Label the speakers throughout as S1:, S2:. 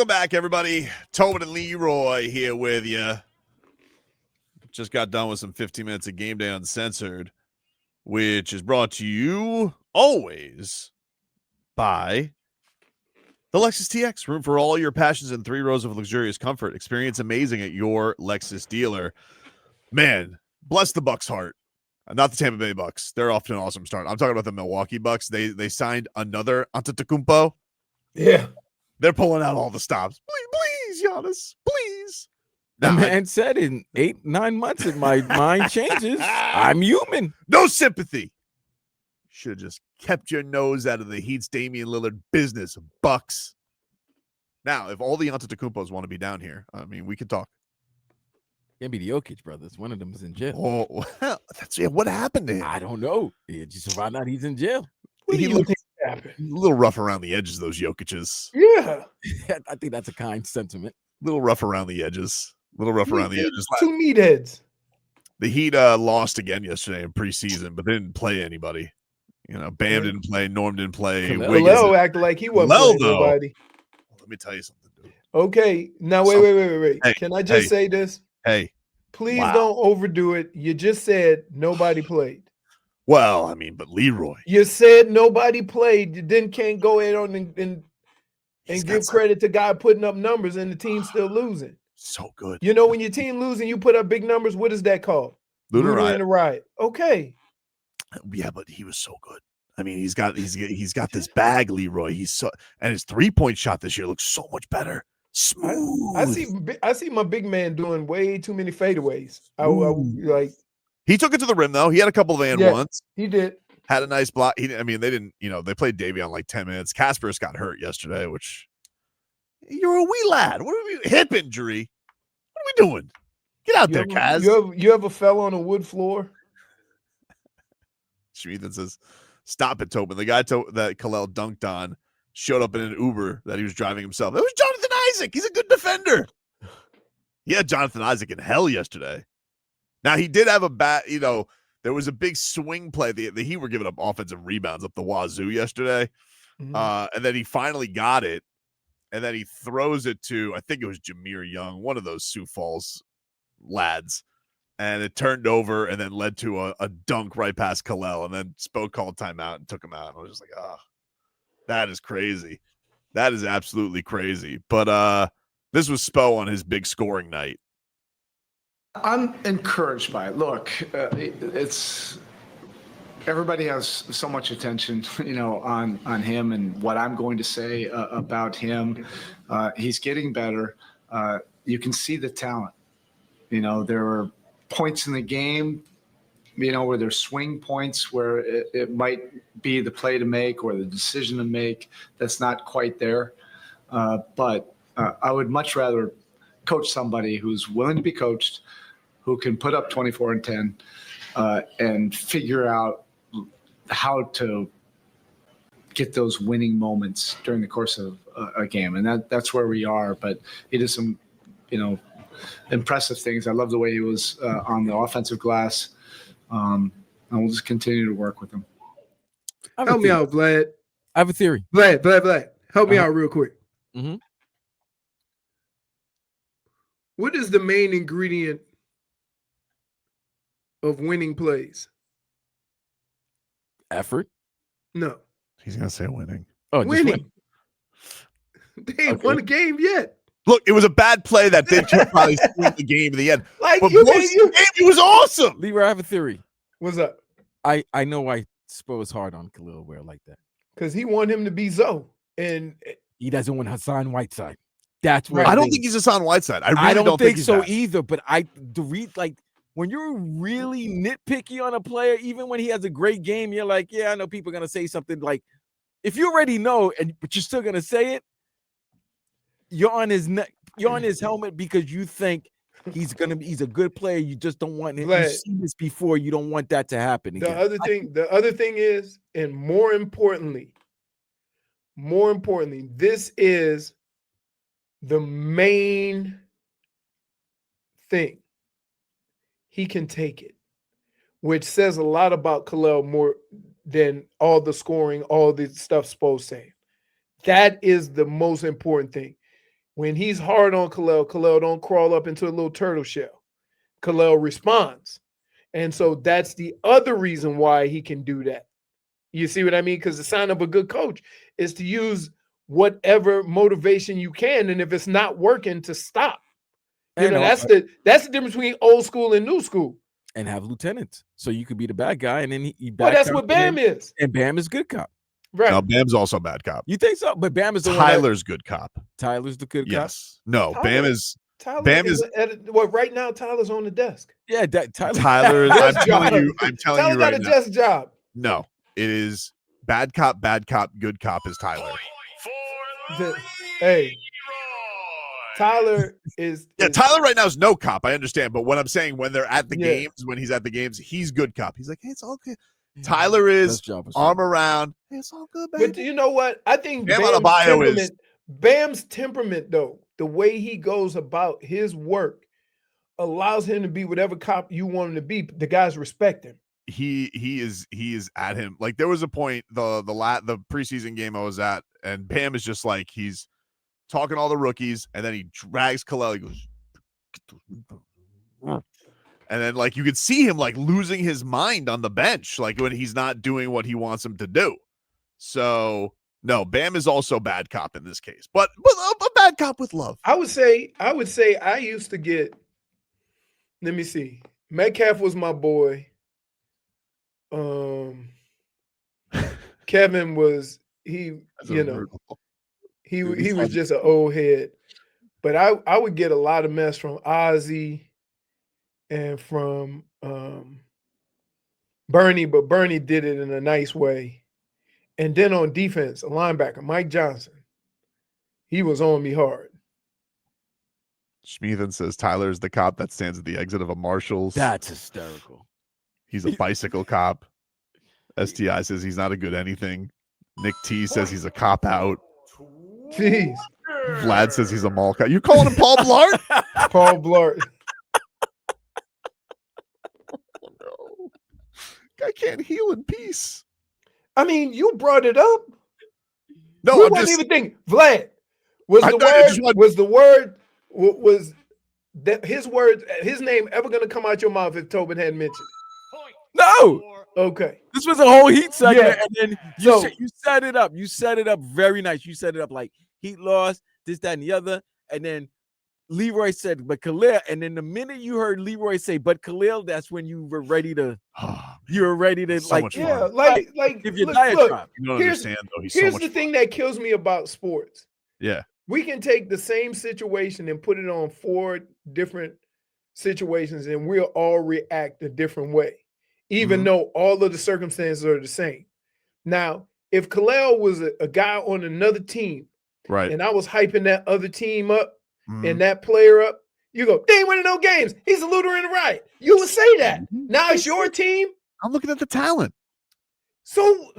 S1: Welcome back, everybody. Tobin and Leroy here with you. Just got done with some 15 minutes of Game Day Uncensored, which is brought to you always by the Lexus TX. Room for all your passions and 3 rows of luxurious comfort. Experience amazing at your Lexus dealer. Man, bless the Bucks' heart. Not the Tampa Bay Bucks. They're off to an awesome start. I'm talking about the Milwaukee Bucks. They signed another Antetokounmpo.
S2: Yeah.
S1: They're pulling out all the stops. Please, Giannis, please.
S3: The man said in 8-9 months, if my mind changes, I'm human.
S1: No sympathy. Should have just kept your nose out of the Heat's Damian Lillard business, Bucks. Now, if all the Antetokounmpos want to be down here, I mean, we could talk.
S3: Can't be the Jokic brothers. One of them is in jail.
S1: Oh, well, what happened to him?
S3: I don't know. Just found out he's in jail.
S1: He looks a little rough around the edges, those Jokic's.
S2: Yeah.
S3: I think that's a kind sentiment.
S1: A little rough around the edges. A little rough around the edges.
S2: 2 meatheads.
S1: The Heat lost again yesterday in preseason, but they didn't play anybody. You know, Bam didn't play, Norm didn't play.
S2: Kel'el acted like he wasn't playing nobody.
S1: Let me tell you something, dude.
S2: Okay, now wait. Hey, can I just say this?
S1: Hey.
S2: Please don't overdo it. You just said nobody played.
S1: Well, I mean, but Leroy.
S2: You said nobody played. You then can't go in on and give credit to guy putting up numbers and the team still losing.
S1: So good.
S2: You know, when your team losing, you put up big numbers. What is that called?
S1: Lunar
S2: and a riot. Okay.
S1: Yeah, but he was so good. I mean, he's got this bag, Leroy. And his 3-point shot this year looks so much better. Smooth.
S2: I see my big man doing way too many fadeaways.
S1: He took it to the rim though. He had a couple of and ones.
S2: He did.
S1: Had a nice block. They didn't, they played Davion like 10 minutes. Kasparis got hurt yesterday, which you're a wee lad. What are we hip injury? What are we doing? Get out there, Kaz.
S2: You ever fell on a wood floor?
S1: Schmeathan says, "Stop it, Tobin." The guy that Kel'el dunked on showed up in an Uber that he was driving himself. It was Jonathan Isaac. He's a good defender. He had Jonathan Isaac in hell yesterday. Now, he did have a there was a big swing play. The Heat were giving up offensive rebounds up the wazoo yesterday. Mm-hmm. And then he finally got it. And then he throws it to, I think it was Jameer Young, one of those Sioux Falls lads. And it turned over and then led to a dunk right past Kel'el. And then Spo called timeout and took him out. And I was just like, oh, that is crazy. That is absolutely crazy. But this was Spo on his big scoring night.
S4: I'm encouraged by it. Look, it's everybody has so much attention, on him and what I'm going to say about him. He's getting better. You can see the talent. There are points in the game, where there's swing points where it might be the play to make or the decision to make that's not quite there. But I would much rather coach somebody who's willing to be coached, who can put up 24 and 10 and figure out how to get those winning moments during the course of a game. And that's where we are. But he did some, impressive things. I love the way he was on the offensive glass. And we'll just continue to work with him.
S2: Help me out, Vlad.
S3: I have a theory.
S2: Vlad. Help me out real quick.
S3: Mm-hmm.
S2: What is the main ingredient of winning plays?
S3: Effort?
S2: No.
S1: He's going to say winning.
S3: Oh,
S2: winning. They ain't won a game yet.
S1: Look, it was a bad play that did probably swing the game in the end.
S2: Like
S1: but it was awesome.
S3: Leroy, I have a theory.
S2: What's up?
S3: I know why Spo is hard on Kel'el Ware like that.
S2: Because he want him to be Zoe. And
S3: he doesn't want Hassan Whiteside. That's where
S1: I don't think he's Hassan Whiteside. I really don't think
S3: so either. But when you're really nitpicky on a player, even when he has a great game, you're like, yeah, I know people are gonna say something like, if you already know, but you're still gonna say it, you're on his neck, you're on his helmet because you think he's a good player. You just don't want him. You've seen this before. You don't want that to happen again.
S2: The other thing is, and more importantly, this is the main thing. He can take it, which says a lot about Kel'el more than all the scoring, all the stuff Spo's saying. That is the most important thing. When he's hard on Kel'el don't crawl up into a little turtle shell. Kel'el responds. And so that's the other reason why he can do that. You see what I mean? Because the sign of a good coach is to use whatever motivation you can. And if it's not working, to stop.
S3: And
S2: That's
S3: also-
S2: the difference between old school and new school.
S3: and have lieutenants. So you could be the bad guy, and then he
S2: Well,
S3: back
S2: that's
S3: up,
S2: what Bam is.
S3: and Bam is good cop.
S2: Right.
S1: No, Bam's also a bad cop.
S3: You think so? But Bam is the
S1: Tyler's good cop.
S3: Tyler's the good cop.
S1: Yes. No,
S2: Tyler-
S1: Bam is
S2: Tyler
S1: Bam
S2: is
S1: is-
S2: right now Tyler's on the desk.
S3: Yeah, Tyler.
S1: Tyler. I'm
S2: Desk
S1: telling
S2: job.
S1: you, I'm telling
S2: Tyler
S1: you
S2: got
S1: right
S2: a
S1: now.
S2: desk job.
S1: No, it is bad cop, good cop is Tyler.
S2: Hey, Tyler is
S1: Yeah,
S2: is-
S1: Tyler right now is no cop. I understand, but what I'm saying, when they're at the
S2: Yeah.
S1: games, when he's at the games, he's good cop. He's like, hey, it's all good. Tyler is arm around. Hey, it's all good,
S2: But
S1: baby.
S2: you know what? I think
S1: Bam
S2: Bam's
S1: Adebayo is-
S2: temperament, Bam's temperament, though, the way he goes about his work allows him to be whatever cop you want him to be. The guys respect him.
S1: He is at him. Like, there was a point the preseason game I was at, and Bam is just like, he's talking to all the rookies, and then he drags Kel'el. He goes, and then like you could see him like losing his mind on the bench, like when he's not doing what he wants him to do. So no, Bam is also bad cop in this case, but a bad cop with love.
S2: I would say I used to get, let me see. Metcalf was my boy. Kevin was he was just an old head. But I would get a lot of mess from Ozzy and from Bernie, but Bernie did it in a nice way. And then on defense, a linebacker, Mike Johnson, he was on me hard.
S1: Schmeathan says Tyler is the cop that stands at the exit of a Marshall's.
S3: That's hysterical.
S1: He's a bicycle cop. STI says he's not a good anything. Nick T says he's a cop out.
S2: Jeez.
S1: Vlad says he's a mall cop. You calling him Paul Blart?
S2: Paul Blart.
S1: Oh, no. Guy can't heal in peace.
S2: I mean, you brought it up.
S1: No,
S2: we
S1: I'm
S2: wasn't
S1: just
S2: even thinking. Vlad, was
S1: I
S2: the
S1: thought you
S2: word,
S1: just wanted-
S2: was the word, was that his word, his name ever going to come out your mouth if Tobin hadn't mentioned
S3: No,
S2: it? Okay.
S3: this was a whole Heat segment,
S2: Yeah.
S3: and then
S2: So-
S3: you set it up. You set it up very nice. You set it up like Heat lost, this, that, and the other, and then Leroy said, "But Khalil," and then the minute you heard Leroy say, "But Khalil," that's when you were ready to. You were ready to
S1: So
S3: like,
S1: much
S2: Yeah,
S1: fun.
S2: like
S3: give your
S2: look,
S3: diatribe.
S1: You don't
S2: Here's-
S1: understand though. He's so
S2: here's
S1: much
S2: the
S1: fun.
S2: thing that kills me about sports.
S1: Yeah.
S2: We can take the same situation and put it on 4 different situations, and we'll all react a different way, even
S1: Mhm.
S2: though all of the circumstances are the same. Now, if Kel'el was a guy on another team,
S1: Right.
S2: and I was hyping that other team up
S1: Mhm.
S2: and that player up, you go, they ain't winning no games. He's a looter in the right. You would say that. Now it's your team.
S1: I'm looking at the talent.
S2: So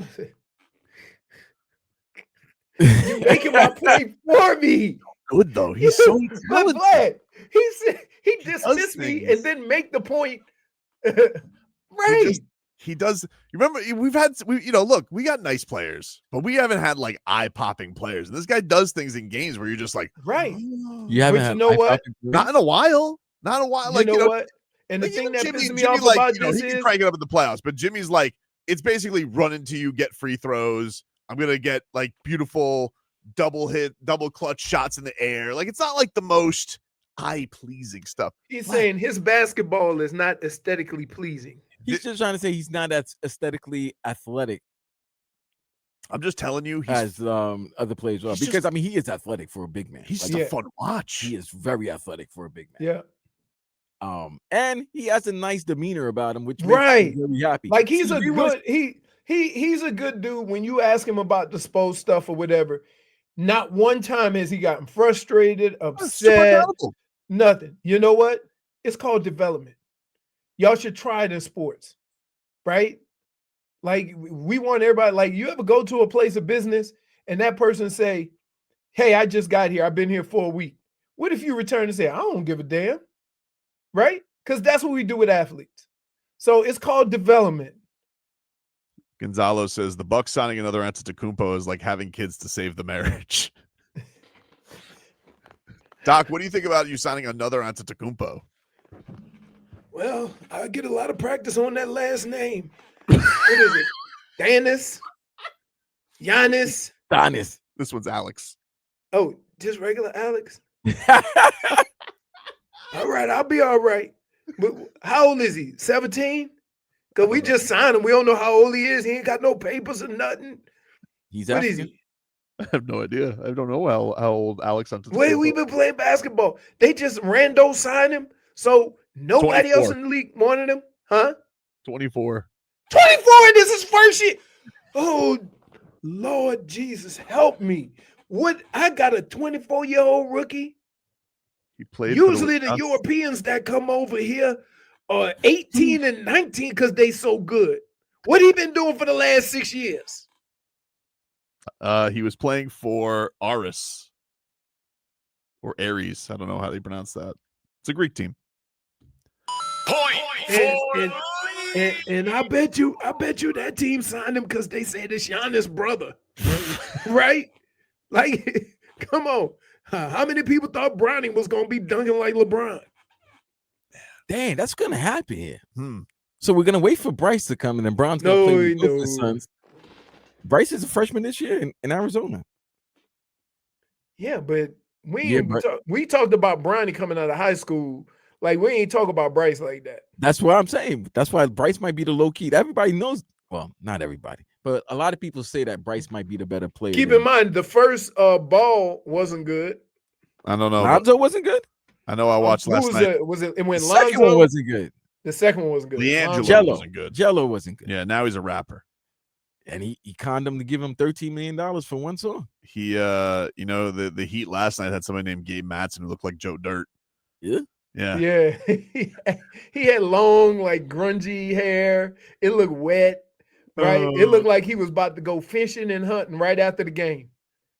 S2: you're making my point for me.
S1: Good though. He's so
S2: But
S1: talented.
S2: Vlad, he
S1: does
S2: dismissed me
S1: things.
S2: and then make the point.
S1: He
S2: Right.
S1: just- He does. You remember look, we got nice players, but we haven't had like eye-popping players. And this guy does things in games where you're just like,
S2: Right.
S1: "Oh."
S3: You haven't
S2: But
S3: had
S2: you know what?
S1: Not in a while. Not in a while. Like,
S2: you know what? And the
S1: like,
S2: thing
S1: even
S2: that
S1: Jimmy,
S2: pisses me
S1: Jimmy,
S2: off
S1: like,
S2: about
S1: you know,
S2: this
S1: he can
S2: is
S1: crank it up in the playoffs, but Jimmy's like, it's basically run into you, get free throws. I'm gonna get like beautiful double clutch shots in the air. Like, it's not like the most eye-pleasing stuff.
S2: he's
S1: What?
S2: saying his basketball is not aesthetically pleasing.
S3: He's just trying to say he's not as aesthetically athletic
S1: I'm just telling you,
S3: as other players are.
S1: he's
S3: Because
S1: just-
S3: I mean, he is athletic for a big man.
S1: he's
S3: Like,
S1: just
S2: Yeah.
S1: a fun watch.
S3: he is very athletic for a big man.
S2: Yeah.
S3: And he has a nice demeanor about him, which makes
S2: Right.
S3: me very happy.
S2: Like he's
S3: See,
S2: a
S3: Leroy's-
S2: good he's a good dude when you ask him about disposed stuff or whatever. Not one time has he gotten frustrated,
S1: Super
S2: upset,
S1: accountable.
S2: nothing. You know what? It's called development. Y'all should try it in sports, right? Like we want everybody, like you ever go to a place of business and that person say, "Hey, I just got here. I've been here for a week." What if you return and say, "I don't give a damn," right? Because that's what we do with athletes. So it's called development.
S1: Gonzalo says the Bucks signing another Antetokounmpo is like having kids to save the marriage. Doc, what do you think about you signing another Antetokounmpo?
S2: Well, I get a lot of practice on that last name. What is it? Giannis?
S1: This one's Alex.
S2: Oh, just regular Alex? All right, I'll be all right. But how old is he? 17? Because we just signed him. We don't know how old he is. He ain't got no papers or nothing.
S3: He's
S2: What is
S3: African.
S2: he?
S1: I have no idea. I don't know how old Alex Antetokounmpo.
S2: Wait, we've been playing basketball. They just rando signed him. So nobody
S1: 24.
S2: else in the league wanted him? Huh?
S1: 24.
S2: 24, and this is first year. Oh, Lord Jesus, help me. What? I got a 24-year-old rookie.
S1: He played.
S2: Usually the Europeans that come over here are 18 and 19 because they so good. What he been doing for the last 6 years?
S1: He was playing for Aris or Aries. I don't know how they pronounce that. It's a Greek team.
S2: And I bet you that team signed him because they said it's Giannis' brother, right? Like, come on. How many people thought Browning was gonna be dunking like LeBron?
S3: Dang, that's gonna happen here. So we're gonna wait for Bryce to come, and then Brown's gonna play with the Suns. Bryce is a freshman this year in Arizona.
S2: Yeah, but we talked about Brownie coming out of high school. Like, we ain't talk about Bryce like that.
S3: That's what I'm saying. That's why Bryce might be the low key. Everybody knows. Well, not everybody, but a lot of people say that Bryce might be the better player.
S2: Keep in mind, the first ball wasn't good.
S1: I don't know.
S3: Lonzo wasn't good.
S1: I know. I watched last night.
S2: It when
S3: The
S2: Lonzo
S3: second one wasn't good.
S2: The second one was good.
S1: D'Angelo wasn't good.
S3: Jello wasn't good.
S1: Yeah, now he's a rapper.
S3: And he conned him to give him $13 million for one song.
S1: He the Heat last night had somebody named Gabe Matson who looked like Joe Dirt.
S3: Yeah.
S2: Yeah. He had long, like, grungy hair. It looked wet, right? It looked like he was about to go fishing and hunting right after the game.